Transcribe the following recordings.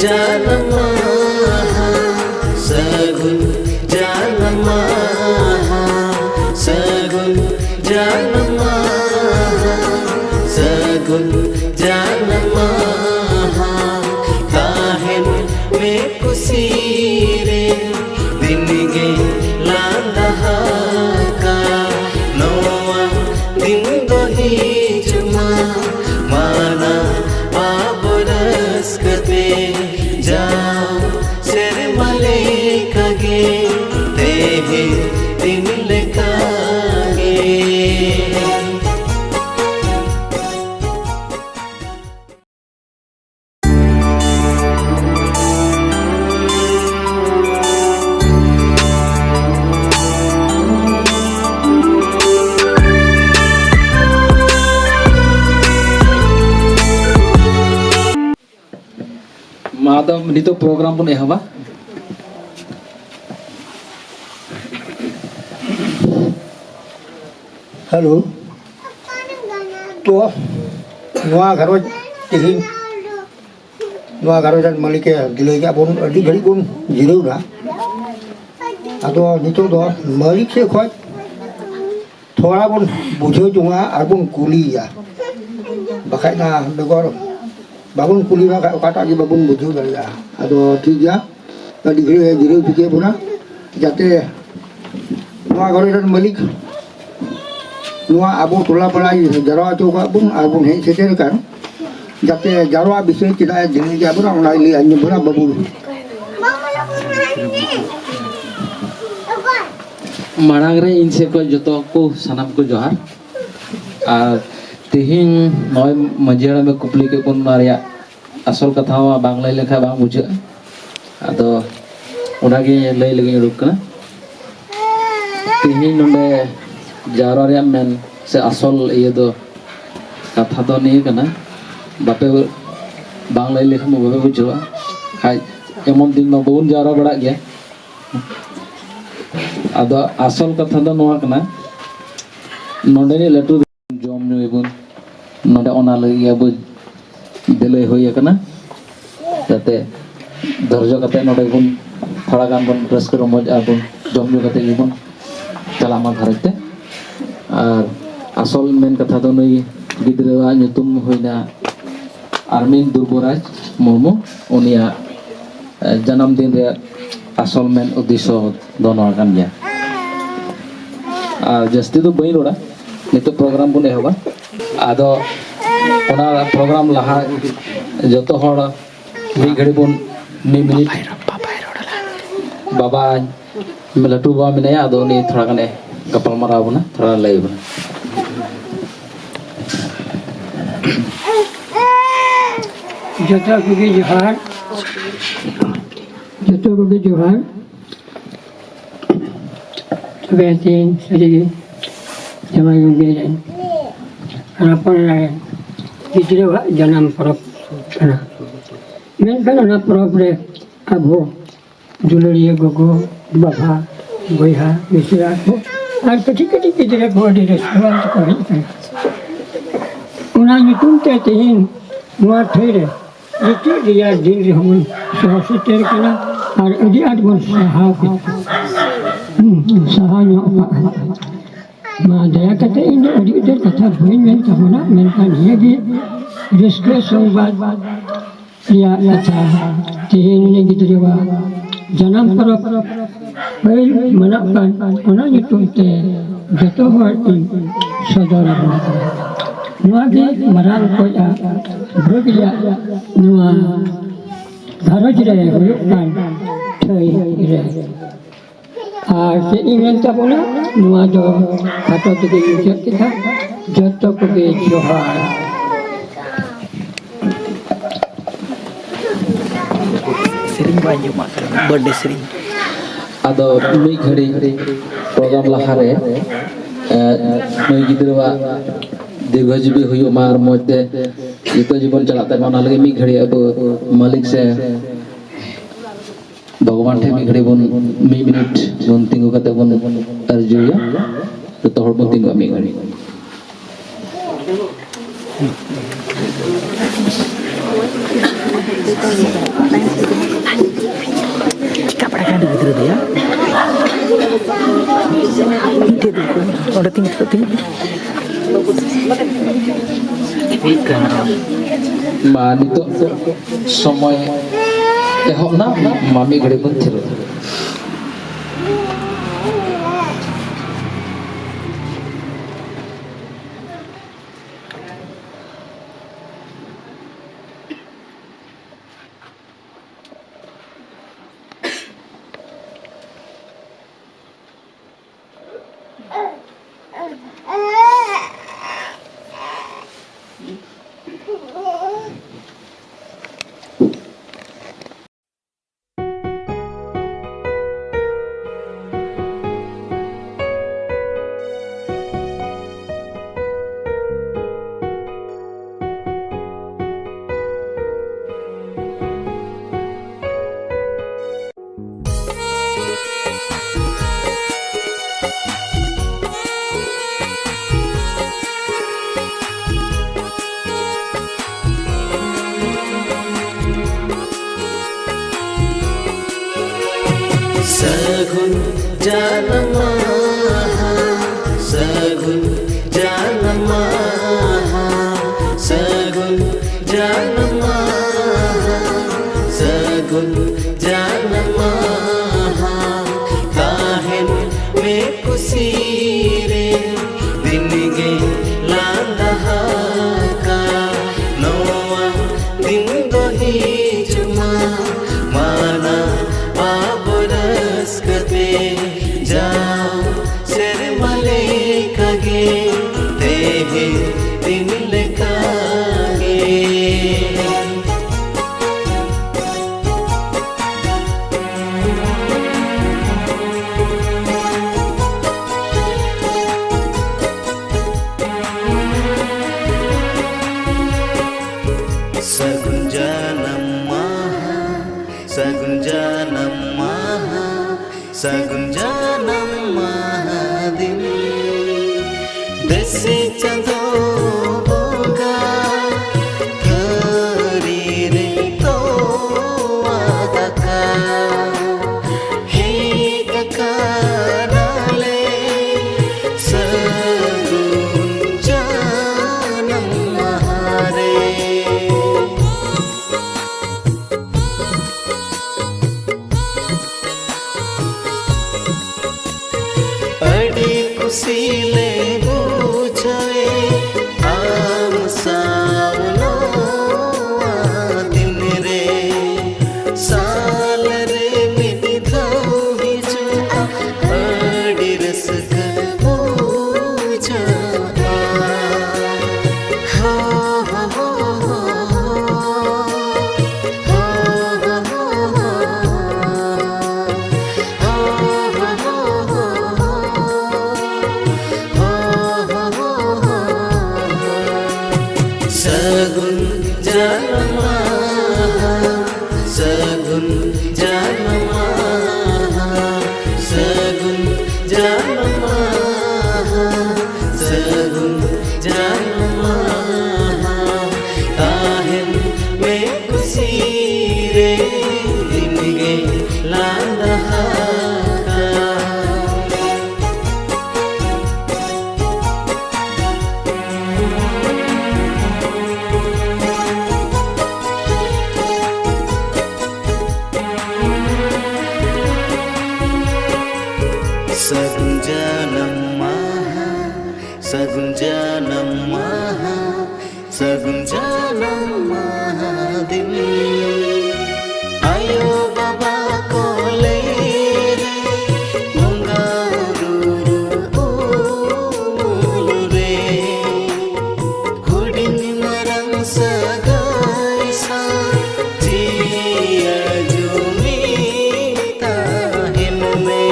Janamaha Sagun Janamaha Sagun Janamaha Sagun Janamaha Tahen me kusire dinge landaha ka noa dindo hi juma mana baburas kate ja ser male kage tehe din lekage Madam nito program pun ehaba. Hello. तो नवा घरों तिहिन नवा घरों जन मालिक के दिले के अपन अड़ी घड़ी पुन जिरो ना आतो नितो दो मालिक से खोज थोड़ा पुन बुझो जुआ अपन कुली या बखाई ना बेगोर babun kuli na kata lagi babun bujo dari ya atau tiga tadi gede pikir puna jate nuah kalau dan malik nuah abu tulah pelai jaro itu kabun abun hei secer kan jate jaro abis itu tidak jenis dia pun orang lain lihat puna babun Marangre inse ko joto ko sanam ko johar तिहिं नॉय मजेड़ा में कुपली के पुन मारिया असल कथा वा बांग्ला लेखा बांग बुझे अदो उनागे लई लगे रुकना तिहिं नंदे जारो रे मेन से असल ये दो कथा दो नहीं कना बापे बांग्ला लेखा में बापे बुझवा हाय एमन दिन में बहुन जारो बड़ा गया अदो असल कथा दो नोआ कना नोंडे ने लटू जॉम न्यू इबुन नोंडे ओना लगी अब दिले हुई है कना जाते धर्जो कते नोंडे बुन थोड़ा गान बुन रस्क रमज आबुन जॉम न्यू कते इबुन चलामा घरते और असल मेन कथा दो नई गिद्रवा नुतुम होइना आर्मिन दुर्बराज मुर्मू उनिया जन्मदिन रे असल मेन उद्देश्य दोनों कान गया और जस्ती तो बई रोड़ा नितो प्रोग्राम बुन एहबा आदो ओना प्रोग्राम लहा जतो हर मी घड़ी बुन मी मिनिट बाबा लटू बाबा मिने आदो नि थोड़ा कने गपल मारा बुना थोड़ा लई बुना जतो कुगे जोहार बेहतरीन सही जमा युगेन अपन गिद्रे जन्म परब कना मेनखान ना परब रे आबो दुलरिया गोगो बाबा गोइहा मिसरा को आर कटी गिद्रे को डी रेस्टोरेंट करी उना नितुम ते तिहिन नुआ थेरे रिति रिया दिन रे हम सहसे तेर कना और अडी आठ बन सहा मा दया कते इन अडी उधर कथा भइन में तबना मेनखान हेगी रिस्के संवाद या था तिहिन ने गिद्रेवा जन्म परब पहिल मनपन ओना नितुमते जतो हर सदर नुआ के मरान कोया भोगिया नुआ घरज रे हुयुकान थई रे और से इवेंट तबना नुआ जो खातो के यूजर के था जतो को के जोहार sering banyak mak birthday sering आदो मी घड़ी प्रोग्राम लहारे मैं गिद्रवा दीर्घजीवी हुई मार मौते जितो जीवन चलाते माना लगे मी घड़ी अब मालिक से भगवान ठे मी घड़ी बन मी मिनट बन तिंगु कते बन अर्जुया तो तोहर बन तिंगु मी घड़ी Cika pada kan gitu dia. Dia dulu. Udah tinggi. Ma nito সময় ehok na mami gede pun thilo Sagun Janamaha, Sagun Janamaha, Sagun Janamaha, Sagun Janamaha, Tahen me kusire dinge landaha ka noa dindo hi juma mana kate jao ser male kage tehe din lekage Sagun Janamaha, Sagun Janamaha, Sagun Janamaha-din Desi chando boga karire to adaka he kakanale Sagun Janamaha-re Adi kusile bujae am savno din re saal re midho hiju adi rasak buja ho ho ho Sagun Janamaha, Sagun Janamaha, Sagun Janamaha, Sagun Janamaha, Tahen me kusire dinge landaha ka Sagun Janamaha, Sagun Janamaha, Sagun Janamaha-din Ayo baba kole re mungaruru umulure Hudin marang sagai sa jiya jumi tahin me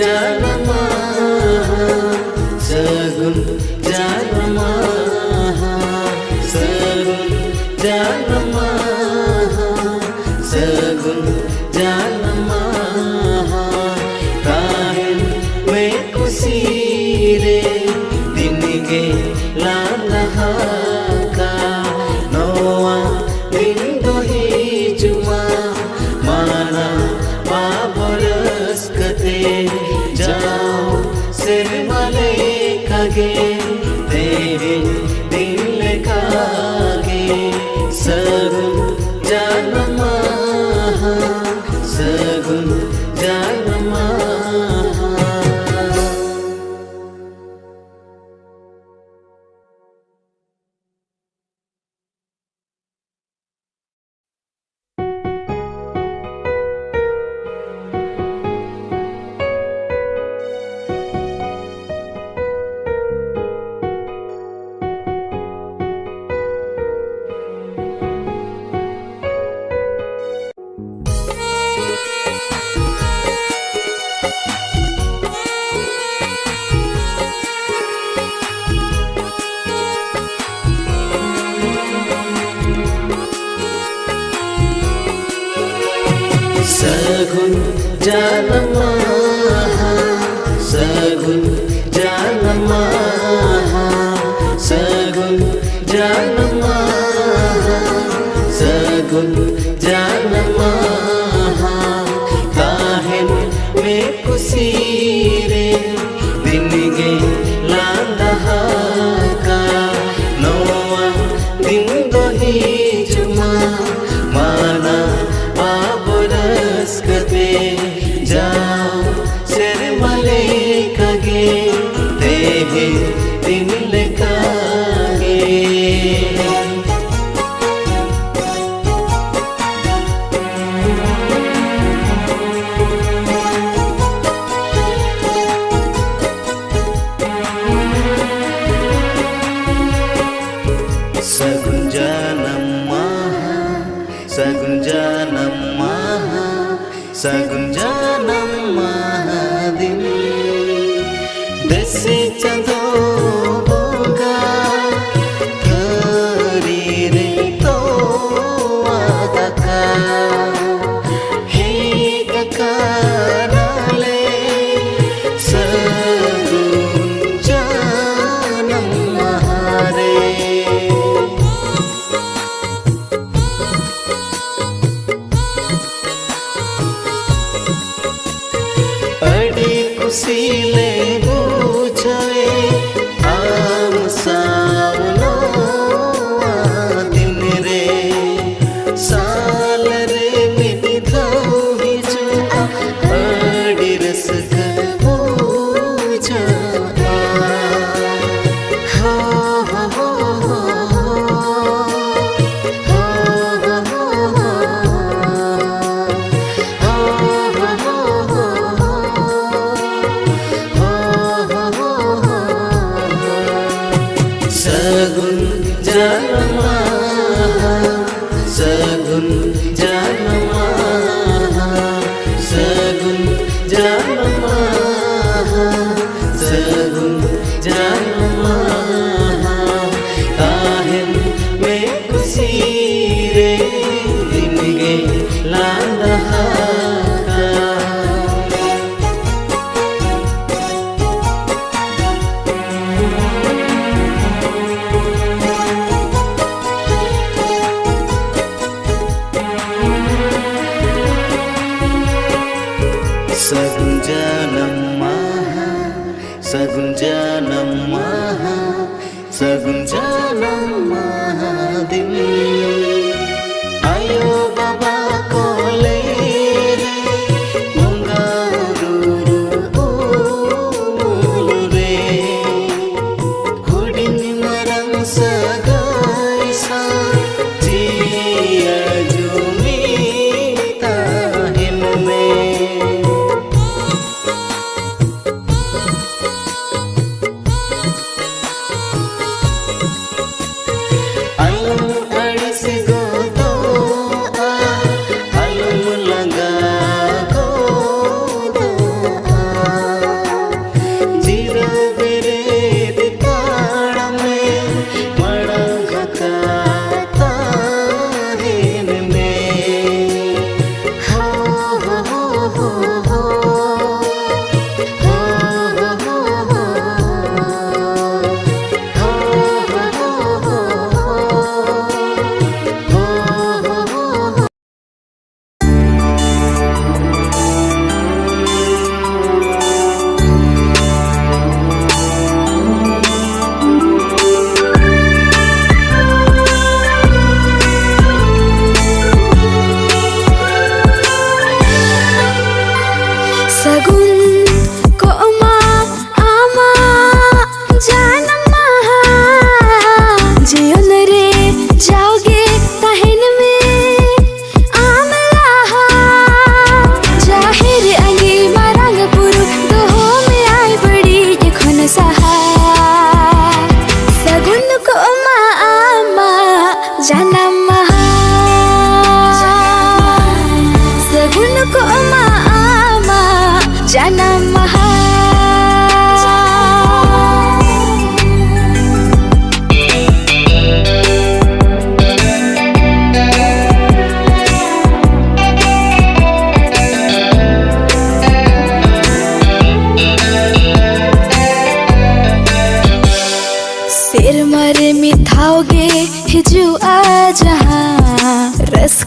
Janama Sagun Janama Sagun Janama Sagun Janama Kahin mein kusi re din ke lalaha ka noa din do hi juma mana baboras kate jao sir male kage tere dil kage sagun janama sagun janama Sagun janama Sagun janama Sagun janama Sagun janama Kahin mein kusi re din ge lalaha ka noa din do hi juma mana kate jao sir male kage tehe din lekage Sagun janama Sagun janama Sagun janama din desi chando boga kari re to adaka he kakanale sagun janama re adi kusile bujae aam savno din re saal re mini dhawi jo adi ras ka buja ho ho ho Sagun janama Sagun janama Sagun janama Sagun janama Kahin mein kusi re din ge lalaha ka Sagun janama Sagun janama Sagun janama din ayo baba kole re munga duru re hudin marang sagai sa jiya jumi tahin me alam aris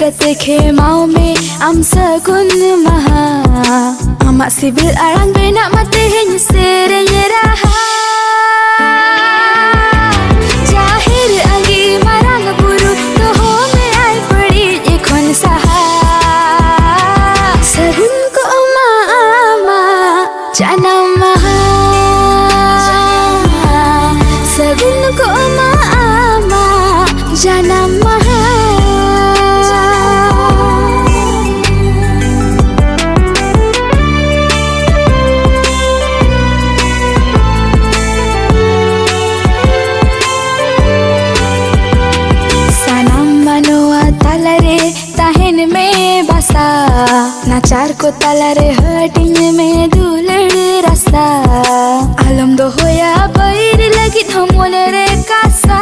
kate khemau me am sagun maha amak sibil arang benak mate heny serenya raha jahir agi marang buru toho me ai padi ekhon saha sagun ko ama janam maha sagun ko ama janam maha नाचार को ताला रे हटिंग में दुलड़ रास्ता आलम दो होया बैर लगी थमोल रे कासा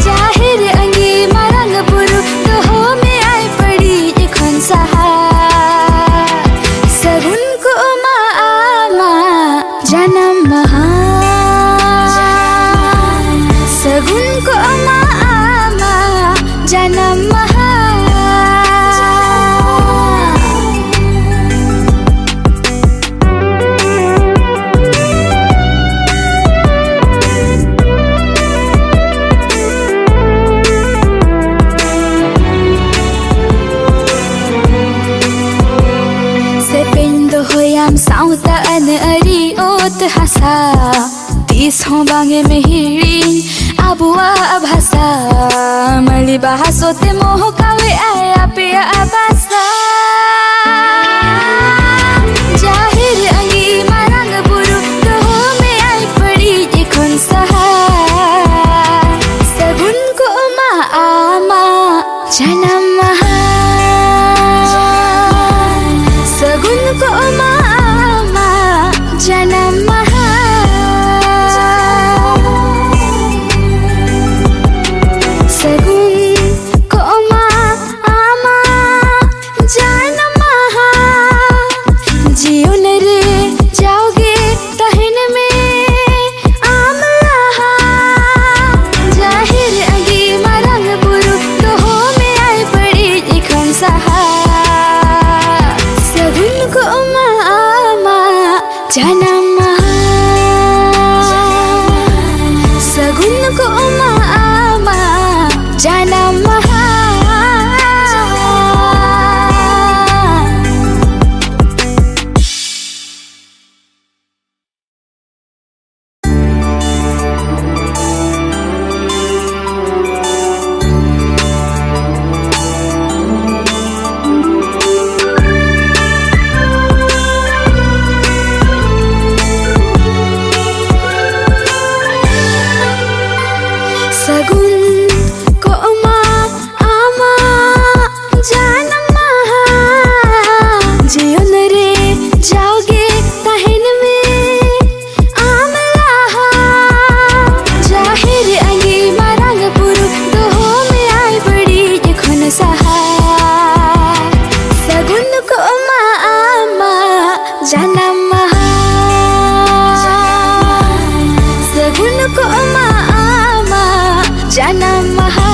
जाहिर अंगी मारंग बुरु तो हो में आई पड़ी इखन सहा सगुन को आमा जनम महा सगुन को आमा जनम महा sauta an ari ot hasa tis ho bange mehirin abua abhasa mali bahasote moh kawe aya pe abasa jahir angi marang buru toho me ai padi ekhon saha sagun ko ama janam maha sagun ko ama janam maha sagun ko ama janam maha जीवन रे जाओगे तहन में आमला जाहिर अंगी मरंग बुरु तो हो में आई पड़ी इखन सहा सगुन को ama janam maha sagun ko ama janam maha janam maha sagun ko ama janam maha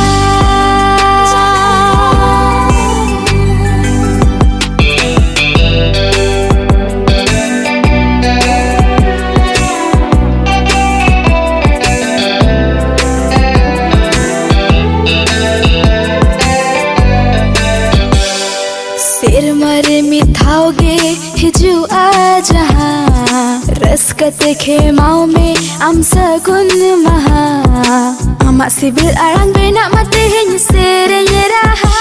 सिर मरे मिथाओगे हिजुआ जहाँ रस कते खेमाओ में am sagun maha amak sibil arang benak mate heny serenya raha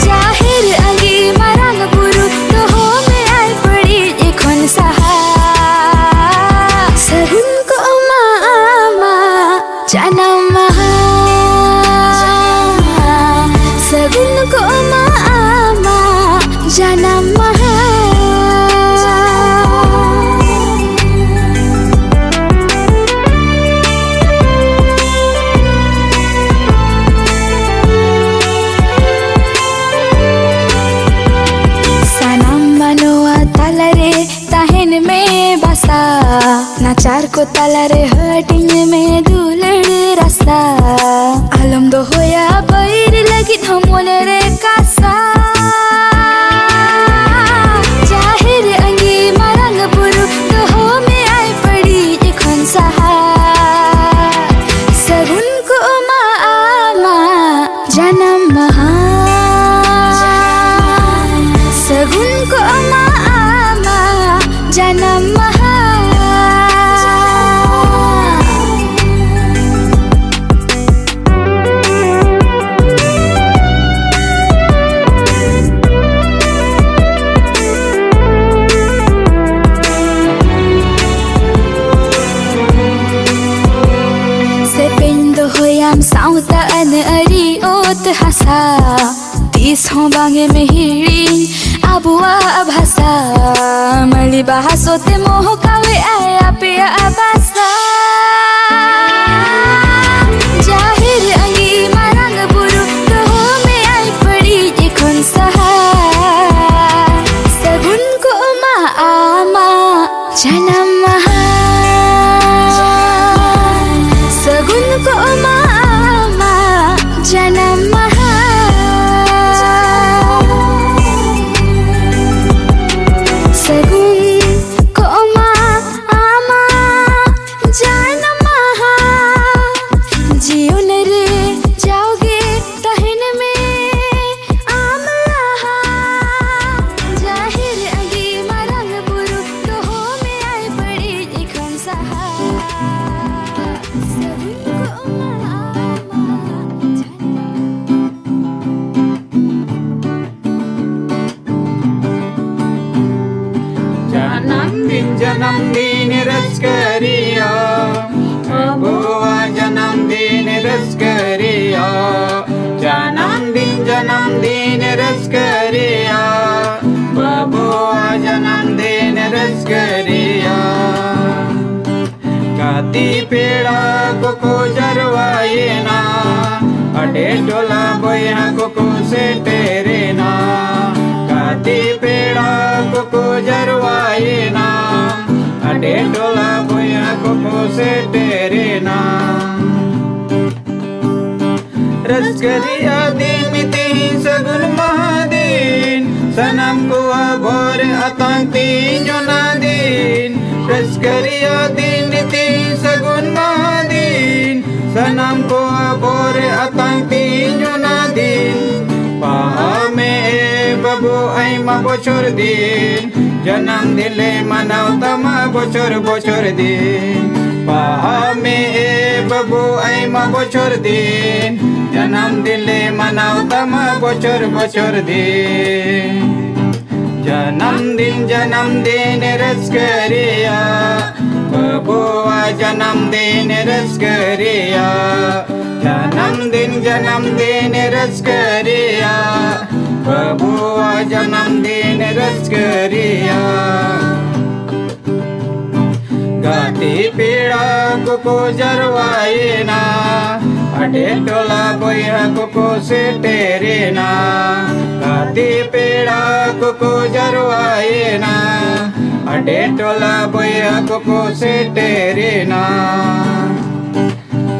jahir angi marang buru toho me ai padi ekhon saha sagun ko ama janam maha sagun ko ama janam maha नाचार को ताला रे हटिंग में दुलड़ रास्ता rasa alam do hoya bair lagi thamone re kasa jahir angi marang buru to ho me ai padi ikhon saha sagun ko ma ama janam maha sagun ko ma ama janam maha hoyam sauta an ari ot hasa tis ho bange mehirin abua abhasa mali bahasote moh kawe aya pe abasa jahir angi marang buru to me ai padi ikhon saha sagun ko ma ama janam maha sagun ko ma ama janam maha sagun ko ma ama janam maha जीवन रे जाओगे तहन में आमला जाहिर अंगी मरंग बुरु तो हो में आई पड़ी इखन सहा सगुन को जन्मदिन रस करिया बुआ जन्मदिन रस करिया जन्मदिन रस करिया बुआ जन्मदिन रस करिया काती पेड़ा को जरवाए ना अडे टोला बोया को से तेरे ना काती पेड़ा को जरवाए ना अडे टोला बोया को से तेरे ना रस करिया दिन तीन सगुन महादीन सनम को भोर आतंकी जोना दिन रस करिया दिन तीन सगुन महादीन सनम को भोर आतंकी जोना दिन पहा में बबू आई मा बोचोर दिन जन्म दिले मनाव तमा बोचोर बोचोर दिन पहा में बबू आई मा बोचोर दिन जन्म दिले मनाव तमा बोचोर बोचोर दिन जन्मदिन रस करिया बबुआ जन्मदिन रस करिया जन्मदिन रस करिया बबुआ जन्मदिन रस करिया गाती पीड़ा को जरवाए ना अडे टोला बोया को से तेरे ना गाती पीड़ा को जरवाए ना अडे टोला बोया को से तेरे ना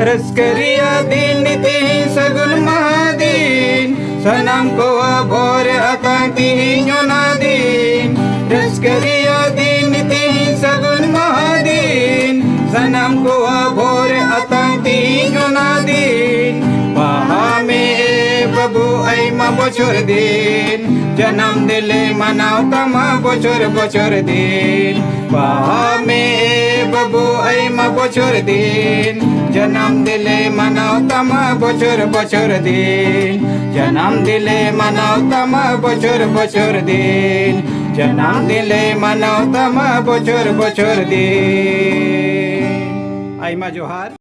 रस करिया दिन तीन सगुन महादीन सनम को भोर आतंकी जोना दिन रस करिया दिन तीन सगुन महादीन सनम को भोर आतंकी जोना दिन पहा में बबू आई मा बोचोर दिन जन्म दिले मनाव तमा बोचोर बोचोर दिन पहा में बबू आई मा बोचोर दिन जन्म दिले मनाव तमा बोचोर बोचोर दिन जन्म दिले मनाव तमा बोचोर बोचोर दिन जन्म दिले मनाव तमा बोचोर बोचोर दिन आई मा जोहार।